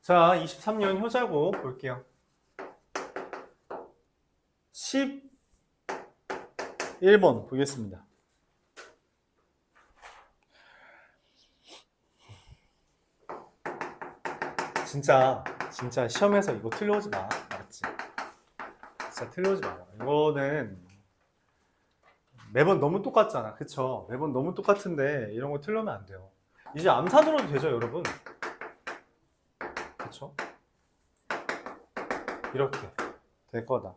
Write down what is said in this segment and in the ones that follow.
자, 23년 효자고 볼게요. 11번 보겠습니다. 진짜 시험에서 이거 틀려오지 마. 알았지? 진짜 틀려오지 마. 이거는 매번 너무 똑같잖아. 그쵸? 매번 너무 똑같은데 이런 거 틀려면 안 돼요. 이제 암산으로도 되죠, 여러분? 그쵸? 이렇게 될 거다.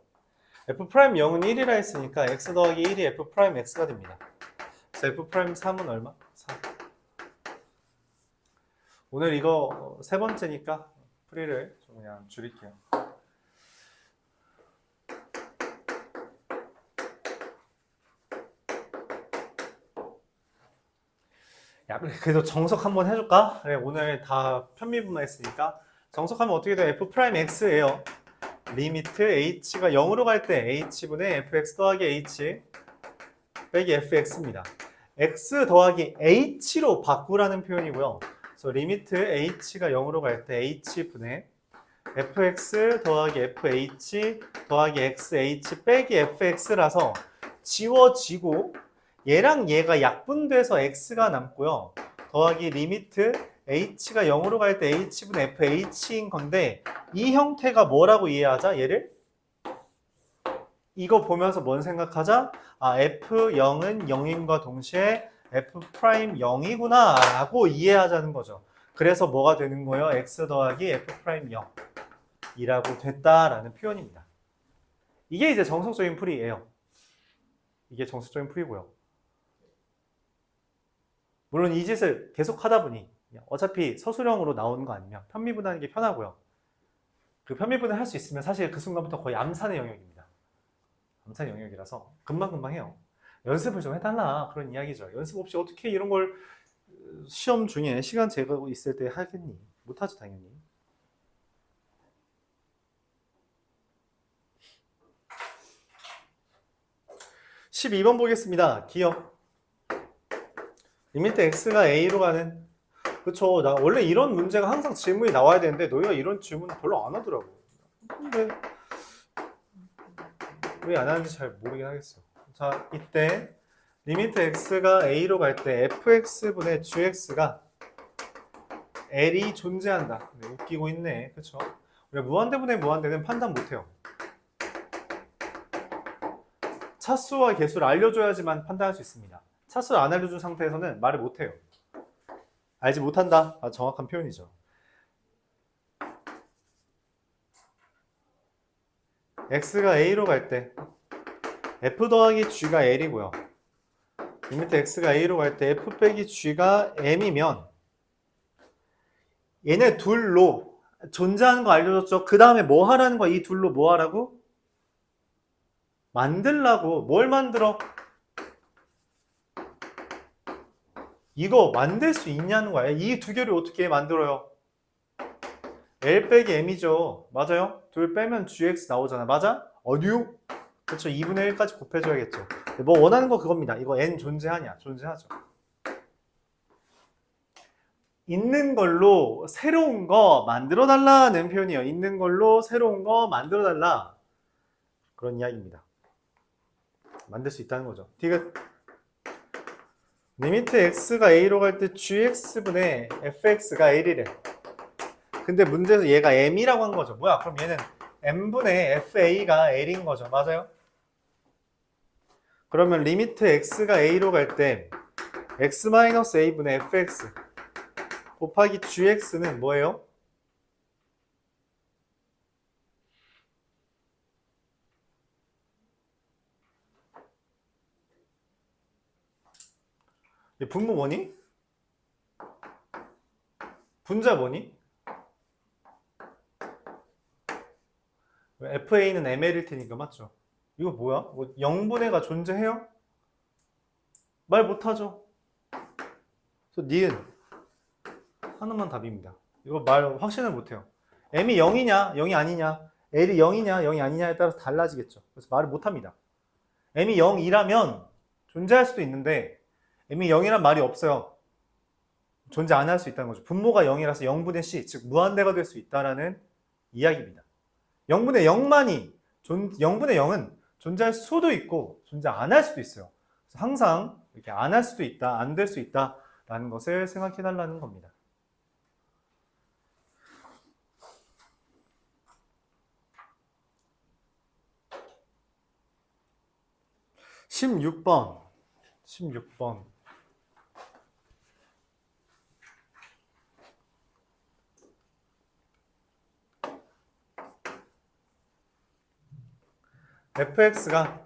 F'0은 1이라 했으니까 x 더하기 1이 F'X가 됩니다. 그래서 F'3은 얼마? 4. 오늘 이거 세 번째니까 풀이를 좀 그냥 줄일게요. 야, 그래도 정석 한번 해줄까? 그래, 오늘 다 편미분만 했으니까 정석하면 어떻게 돼? F'X예요. 리미트 h가 0으로 갈 때 h분의 fx 더하기 h 빼기 fx입니다. x 더하기 h로 바꾸라는 표현이고요. 그래서 리미트 h가 0으로 갈 때 h분의 fx 더하기 fh 더하기 xh 빼기 fx라서 지워지고 얘랑 얘가 약분돼서 x가 남고요. 더하기 리미트 h가 0으로 갈 때 h분의 fh인 건데 이 형태가 뭐라고 이해하자? 얘를? 이거 보면서 뭔 생각하자? 아, f0은 0임과 동시에 f'0이구나 라고 이해하자는 거죠. 그래서 뭐가 되는 거예요? x 더하기 f'0 이라고 됐다라는 표현입니다. 이게 이제 정석적인 풀이에요. 이게 정석적인 풀이고요. 물론 이 짓을 계속 하다 보니 어차피 서술형으로 나오는 거 아니면 편미분하는 게 편하고요. 그 편미분을 할 수 있으면 사실 그 순간부터 거의 암산의 영역입니다. 암산의 영역이라서 금방금방 해요. 연습을 좀 해달라 그런 이야기죠. 연습 없이 어떻게 이런 걸 시험 중에 시간 제거하고 있을 때 하겠니? 못하죠 당연히. (12번) 보겠습니다. 기억. 리미트 x가 a로 가는. 그쵸. 나 원래 이런 문제가 항상 질문이 나와야 되는데 너희가 이런 질문은 별로 안 하더라고. 근데 왜 안 하는지 잘 모르긴 하겠어. 자, 이때 리미트 x가 a로 갈 때 fx분의 gx가 l이 존재한다. 네, 웃기고 있네. 그쵸? 우리가 무한대분의 무한대는 판단 못해요. 차수와 개수를 알려줘야지만 판단할 수 있습니다. 차수를 안 알려준 상태에서는 말을 못해요. 알지 못한다. 아, 정확한 표현이죠. x가 a로 갈 때 f 더하기 g가 l이고요. 리미트 x가 a로 갈 때 f 빼기 g가 m이면 얘네 둘로 존재하는 거 알려줬죠. 그 다음에 뭐 하라는 거야? 이 둘로 뭐 하라고? 만들라고. 뭘 만들어? 이거 만들 수 있냐는 거야. 이 두 개를 어떻게 만들어요? L 빼기 M이죠. 맞아요? 둘 빼면 GX 나오잖아. 맞아? 어디요? 그렇죠. 2분의 1까지 곱해줘야겠죠. 뭐 원하는 거 그겁니다. 이거 N 존재하냐? 존재하죠. 있는 걸로 새로운 거 만들어 달라는 표현이에요. 있는 걸로 새로운 거 만들어 달라. 그런 이야기입니다. 만들 수 있다는 거죠. 디귿. 리미트 x가 a로 갈 때 gx분의 fx가 l이래. 근데 문제에서 얘가 m이라고 한 거죠. 뭐야? 그럼 얘는 m분의 fa가 l인 거죠. 맞아요? 그러면 리미트 x가 a로 갈 때 x-a분의 fx 곱하기 gx는 뭐예요? 분모 뭐니? 분자 뭐니? fa는 ml일 테니까 맞죠? 이거 뭐야? 뭐 0분의가 존재해요? 말 못하죠? 그래서 니은 하나만 답입니다. 이거 말 확신을 못해요. m이 0이냐 0이 아니냐 l이 0이냐 0이 아니냐에 따라서 달라지겠죠. 그래서 말을 못합니다. m이 0이라면 존재할 수도 있는데 m이 0이란 말이 없어요. 존재 안 할 수 있다는 거죠. 분모가 0이라서 0분의 c, 즉 무한대가 될 수 있다라는 이야기입니다. 0분의 0만이 0분의 0은 존재할 수도 있고 존재 안 할 수도 있어요. 그래서 항상 이렇게 안 할 수도 있다, 안 될 수 있다라는 것을 생각해 달라는 겁니다. 16번. fx가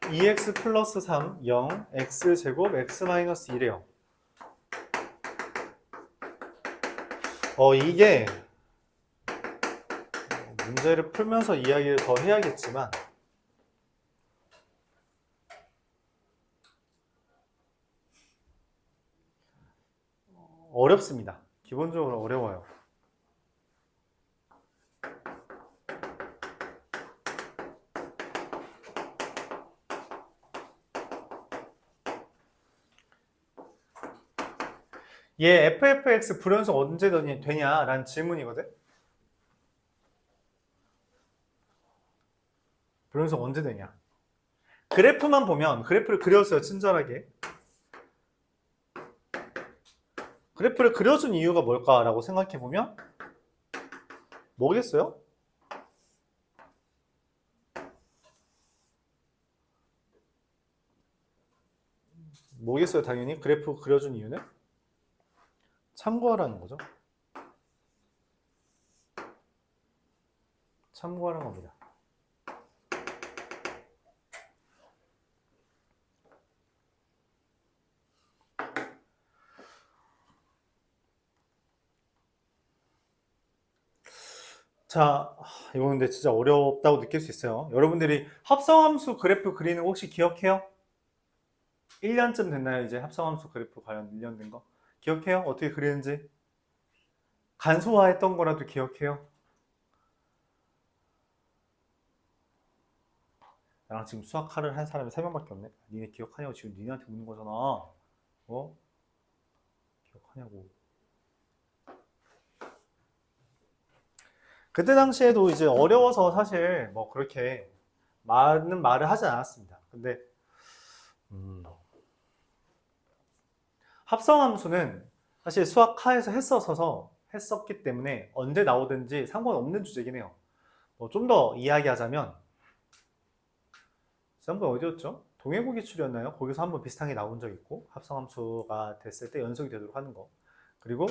2x 플러스 3, 0, x제곱, x 마이너스 1이에요. 이게 문제를 풀면서 이야기를 더 해야겠지만 어렵습니다. 기본적으로 어려워요. 얘 ffx 불연속 언제 되냐라는 질문이거든? 불연속 언제 되냐? 그래프만 보면, 그래프를 그렸어요, 친절하게. 그래프를 그려준 이유가 뭘까라고 생각해보면 뭐겠어요? 뭐겠어요, 당연히? 그래프 그려준 이유는? 참고하라는 거죠. 참고하라는 겁니다. 자, 이거 근데 진짜 어렵다고 느낄 수 있어요. 여러분들이 합성함수 그래프 그리는 거 혹시 기억해요? 1년쯤 됐나요? 이제 합성함수 그래프 과연 1년 된 거? 기억해요? 어떻게 그리는지? 간소화했던 거라도 기억해요? 나랑 지금 수학하를 한 사람이 3명밖에 없네. 니네 기억하냐고 지금 니네한테 묻는 거잖아. 기억하냐고. 그때 당시에도 이제 어려워서 사실 뭐 그렇게 많은 말을 하지 않았습니다. 근데 합성함수는 사실 수학하에서 했었기 때문에 언제 나오든지 상관없는 주제긴 해요. 좀 더 이야기하자면 지난번 어디였죠? 동해고 기출이었나요? 거기서 한번 비슷한 게 나온 적 있고 합성함수가 됐을 때 연속이 되도록 하는 거. 그리고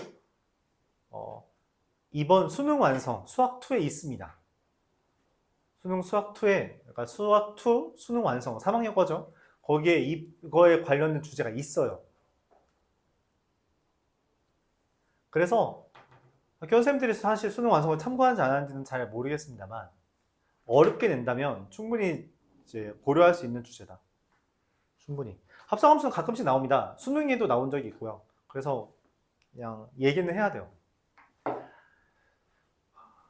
이번 수능 완성 수학2에 있습니다. 수학2에 그러니까 수학2 수능 완성 3학년 거죠. 거기에 이거에 관련된 주제가 있어요. 그래서 학교 선생님들이 사실 수능 완성을 참고하는지 안 하는지는 잘 모르겠습니다만 어렵게 낸다면 충분히 이제 고려할 수 있는 주제다. 충분히. 합성함수는 가끔씩 나옵니다. 수능에도 나온 적이 있고요. 그래서 그냥 얘기는 해야 돼요.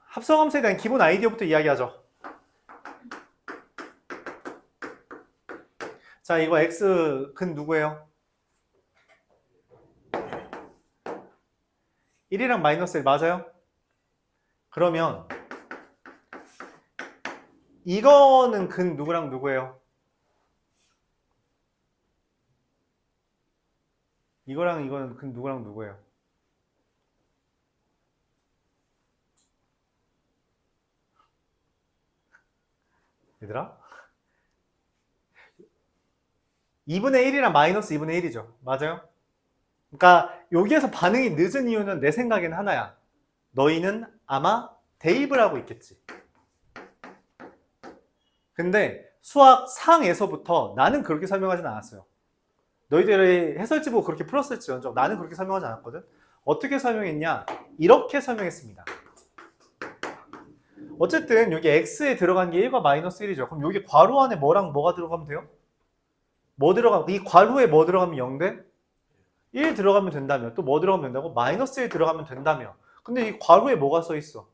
합성함수에 대한 기본 아이디어부터 이야기하죠. 자, 이거 x 근 누구예요? 1이랑 마이너스 1 맞아요? 그러면 이거는 근 누구랑 누구예요? 이거랑 이거는 근 누구랑 누구예요? 얘들아? 2분의 1이랑 마이너스 2분의 1이죠. 맞아요? 그러니까 여기에서 반응이 늦은 이유는 내 생각에는 하나야. 너희는 아마 대입을 하고 있겠지. 근데 수학상에서부터 나는 그렇게 설명하진 않았어요. 너희들의 해설지 보고 그렇게 풀었을지언정 나는 그렇게 설명하지 않았거든. 어떻게 설명했냐? 이렇게 설명했습니다. 어쨌든 여기 x에 들어간 게 1과 마이너스 1이죠. 그럼 여기 괄호 안에 뭐랑 뭐가 들어가면 돼요? 이 괄호에 뭐 들어가면 0돼? 1 들어가면 된다며. 또 뭐 들어가면 된다고? 마이너스 1 들어가면 된다며. 근데 이 괄호에 뭐가 써있어?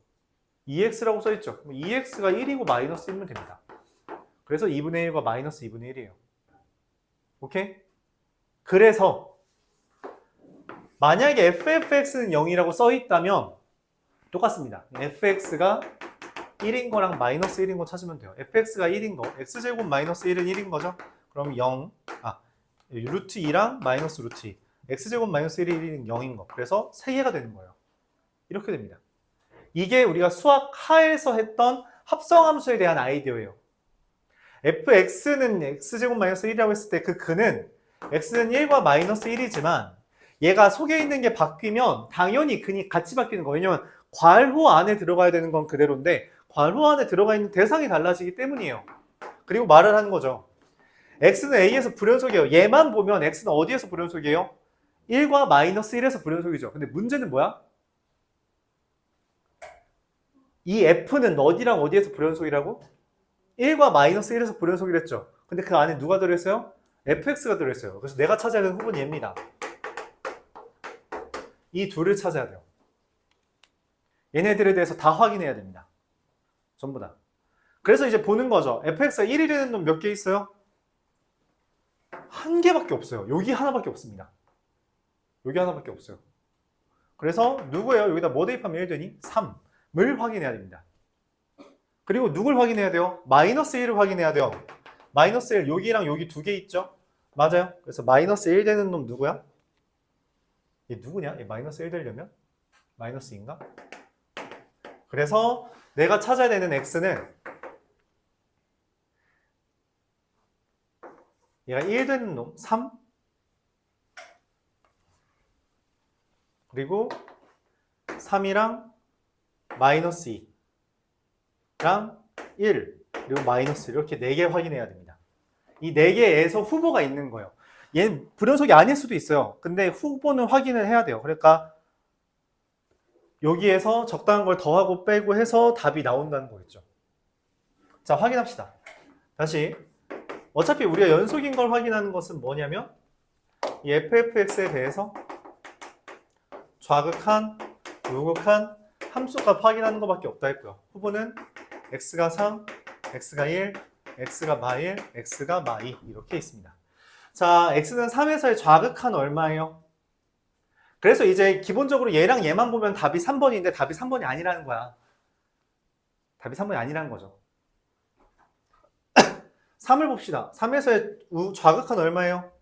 2x라고 써있죠. 그럼 2x가 1이고 마이너스 1이면 됩니다. 그래서 2분의 1과 마이너스 2분의 1이에요. 오케이? 그래서 만약에 fx는 0이라고 써 있다면 똑같습니다. fx가 1인 거랑 마이너스 1인 거 찾으면 돼요. fx가 1인 거, x제곱 마이너스 1은 1인 거죠? 그럼 0, 루트 2랑 마이너스 루트 2. x제곱 마이너스 1이 1인 0인 거. 그래서 3개가 되는 거예요. 이렇게 됩니다. 이게 우리가 수학 하에서 했던 합성함수에 대한 아이디어예요. fx는 x제곱 마이너스 1이라고 했을 때 그 근은 x는 1과 마이너스 1이지만 얘가 속에 있는 게 바뀌면 당연히 근이 같이 바뀌는 거예요. 왜냐면 괄호 안에 들어가야 되는 건 그대로인데 괄호 안에 들어가 있는 대상이 달라지기 때문이에요. 그리고 말을 하는 거죠. x는 a에서 불연속이에요. 얘만 보면 x는 어디에서 불연속이에요? 1과 마이너스 1에서 불연속이죠. 근데 문제는 뭐야? 이 f는 어디랑 어디에서 불연속이라고? 1과 마이너스 1에서 불연속이랬죠. 근데 그 안에 누가 들어있어요? fx가 들어있어요. 그래서 내가 찾아야 되는 후보는 얘입니다. 이 둘을 찾아야 돼요. 얘네들에 대해서 다 확인해야 됩니다. 전부 다. 그래서 이제 보는 거죠. fx가 1이 되는 놈 몇 개 있어요? 한 개밖에 없어요. 여기 하나밖에 없습니다. 여기 하나밖에 없어요. 그래서 누구예요? 여기다 뭐 대입하면 1 되니? 3을 확인해야 됩니다. 그리고 누굴 확인해야 돼요? 마이너스 1을 확인해야 돼요. 마이너스 1, 여기랑 여기 두 개 있죠? 맞아요. 그래서 마이너스 1 되는 놈 누구야? 얘 누구냐? 얘 마이너스 1 되려면? 마이너스 2인가? 그래서 내가 찾아야 되는 x는 얘가 1 되는 놈 3 그리고 3이랑 마이너스 2랑 1 그리고 마이너스 1 이렇게 4개 확인해야 됩니다. 이 4개에서 후보가 있는 거예요. 얘는 불연속이 아닐 수도 있어요. 근데 후보는 확인을 해야 돼요. 그러니까 여기에서 적당한 걸 더하고 빼고 해서 답이 나온다는 거겠죠. 자, 확인합시다. 다시 어차피 우리가 연속인 걸 확인하는 것은 뭐냐면 이 fx에 대해서 좌극한, 우극한 함수값 확인하는 것밖에 없다 했고요. 후보는 x가 3, x가 1, x가 마1, x가 마2 이렇게 있습니다. 자, x는 3에서의 좌극한 얼마예요? 그래서 이제 기본적으로 얘랑 얘만 보면 답이 3번인데 답이 3번이 아니라는 거야. 답이 3번이 아니라는 거죠. 3을 봅시다. 3에서의 좌극한 얼마예요?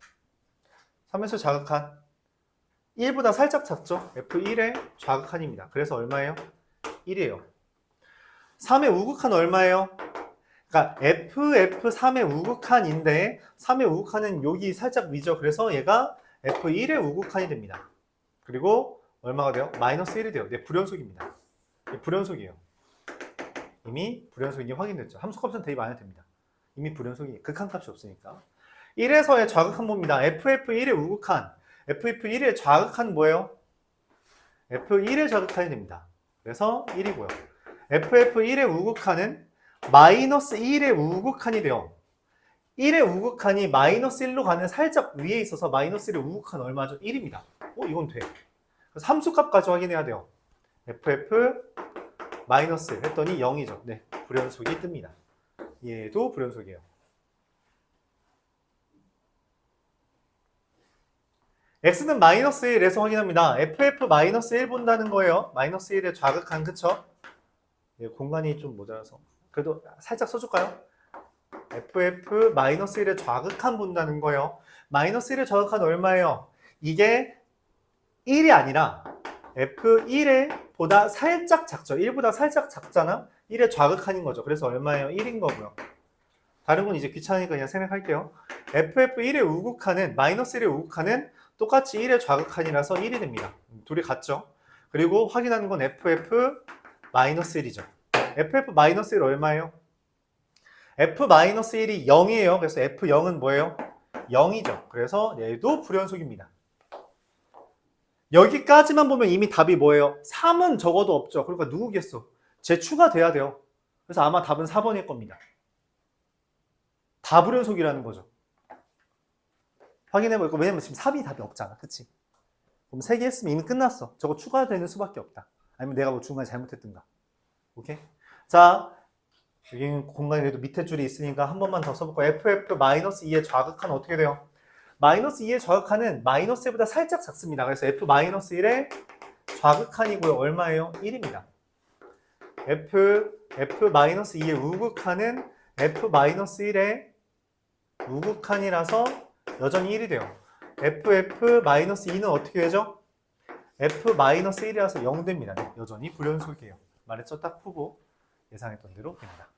3에서의 좌극한 1보다 살짝 작죠? F1의 좌극한입니다. 그래서 얼마예요? 1이에요. 3의 우극한 얼마예요? 그러니까 F3의 우극한인데 3의 우극한은 여기 살짝 위죠. 그래서 얘가 F1의 우극한이 됩니다. 그리고 얼마가 돼요? 마이너스 1이 돼요. 네, 불연속입니다. 불연속이에요. 이미 불연속이 확인됐죠. 함수값은 대입 안 해도 됩니다. 이미 불연속이 극한값이 없으니까. 1에서의 좌극한 봅니다. FF1의 우극한. FF1의 좌극한 뭐예요? F1의 좌극한이 됩니다. 그래서 1이고요. FF1의 우극한은 마이너스 1의 우극한이 돼요. 1의 우극한이 마이너스 1로 가는 살짝 위에 있어서 마이너스 1의 우극한 얼마죠? 1입니다. 이건 돼. 그래서 함수값까지 확인해야 돼요. FF 마이너스 했더니 0이죠. 네, 불연속이 뜹니다. 얘도 불연속이에요. x는 마이너스 1에서 확인합니다. ff 마이너스 1 본다는 거예요. 마이너스 1의 좌극한, 그쵸? 예, 공간이 좀 모자라서 그래도 살짝 써줄까요? ff 마이너스 1의 좌극한 본다는 거예요. 마이너스 1의 좌극한 얼마예요? 이게 1이 아니라 f1의 보다 살짝 작죠. 1보다 살짝 작잖아? 1의 좌극한인 거죠. 그래서 얼마예요? 1인 거고요. 다른 건 이제 귀찮으니까 그냥 생각할게요. ff1의 우극한은 마이너스 1의 우극한은 똑같이 1의 좌극한이라서 1이 됩니다. 둘이 같죠? 그리고 확인하는 건 ff-1이죠. ff-1 얼마예요? f-1이 0이에요. 그래서 f0은 뭐예요? 0이죠. 그래서 얘도 불연속입니다. 여기까지만 보면 이미 답이 뭐예요? 3은 적어도 없죠. 그러니까 누구겠어? 재추가돼야 돼요. 그래서 아마 답은 4번일 겁니다. 다 불연속이라는 거죠. 확인해볼까? 왜냐면 지금 3이 답이 없잖아. 그치? 그럼 3개 했으면 이미 끝났어. 저거 추가되는 수밖에 없다. 아니면 내가 뭐 중간에 잘못했든가. 오케이? 자, 여기는 공간이 그래도 밑에 줄이 있으니까 한 번만 더 써볼까요? FF-2의 좌극한 어떻게 돼요? 마이너스 2의 좌극한은 마이너스 1보다 살짝 작습니다. 그래서 F-1의 좌극한이고요. 얼마예요? 1입니다. F-2의 우극한은 F-1의 우극한이라서 여전히 1이 돼요. F-2는 어떻게 되죠? F-1이라서 0 됩니다. 네, 여전히 불연속이에요. 말했죠? 딱 후보 예상했던 대로 됩니다.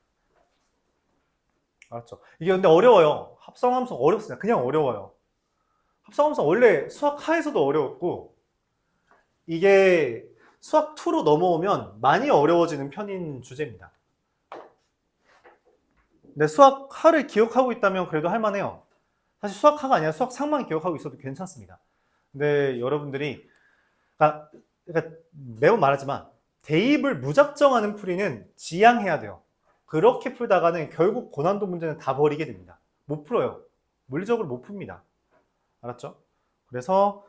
알았죠? 이게 근데 어려워요. 합성함수 어렵습니다. 그냥 어려워요. 합성함수 원래 수학 하에서도 어려웠고 이게 수학 2로 넘어오면 많이 어려워지는 편인 주제입니다. 근데 수학 하를 기억하고 있다면 그래도 할만해요. 사실 수학 하가 아니라 수학 상만 기억하고 있어도 괜찮습니다. 근데 여러분들이 그러니까 매번 말하지만 대입을 무작정하는 풀이는 지양해야 돼요. 그렇게 풀다가는 결국 고난도 문제는 다 버리게 됩니다. 못 풀어요. 물리적으로 못 풉니다. 알았죠? 그래서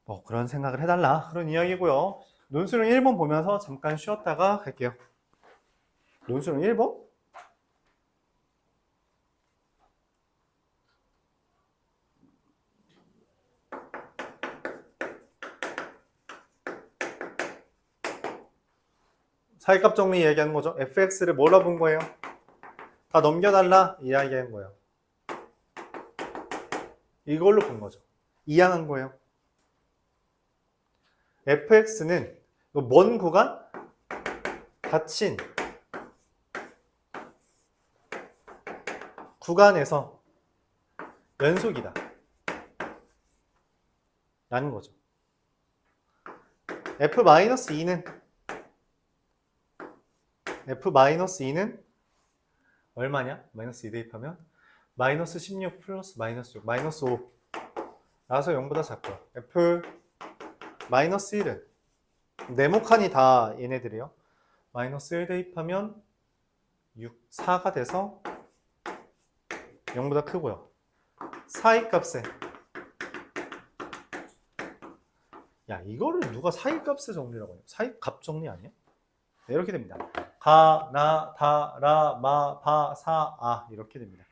뭐 그런 생각을 해달라 그런 이야기고요. 논술은 1번 보면서 잠깐 쉬었다가 갈게요. 논술은 1번? 사이값 정리 얘기하는 거죠. fx를 뭐라 본 거예요? 다 넘겨달라 이야기하는 거예요. 이걸로 본 거죠. 이양한 거예요. fx는 먼 구간 닫힌 구간에서 연속이다 라는 거죠. F-2는 얼마냐? 마이너스 2 대입하면 마이너스 16 플러스 마이너스 6 마이너스 5 라서 0보다 작고요. F-1은 네모칸이 다 얘네들이에요. 마이너스 1 대입하면 6, 4가 돼서 0보다 크고요. 사이값에 야 이거를 누가 사이값의 정리라고 해요? 사이값 정리 아니야? 네, 이렇게 됩니다. 가, 나, 다, 라, 마, 바, 사, 아 이렇게 됩니다.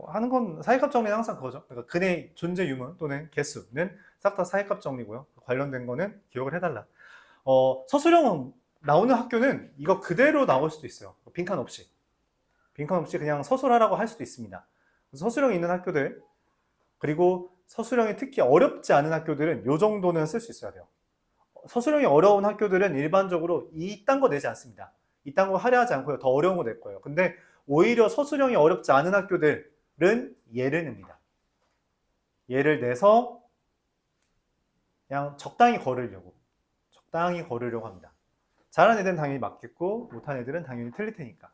하는 건 사이값 정리는 항상 그거죠. 그러니까 근의 존재 유무 또는 개수는 싹 다 사이값 정리고요. 관련된 거는 기억을 해달라. 서술형 나오는 학교는 이거 그대로 나올 수도 있어요. 빈칸 없이 그냥 서술하라고 할 수도 있습니다. 서술형 있는 학교들 그리고 서술형이 특히 어렵지 않은 학교들은 이 정도는 쓸 수 있어야 돼요. 서술형이 어려운 학교들은 일반적으로 이딴 거 내지 않습니다. 이딴 거 할애하지 않고요. 더 어려운 거 낼 거예요. 근데 오히려 서술형이 어렵지 않은 학교들은 얘를 냅니다. 얘를 내서 그냥 적당히 걸으려고 합니다. 잘하는 애들은 당연히 맞겠고 못하는 애들은 당연히 틀릴 테니까.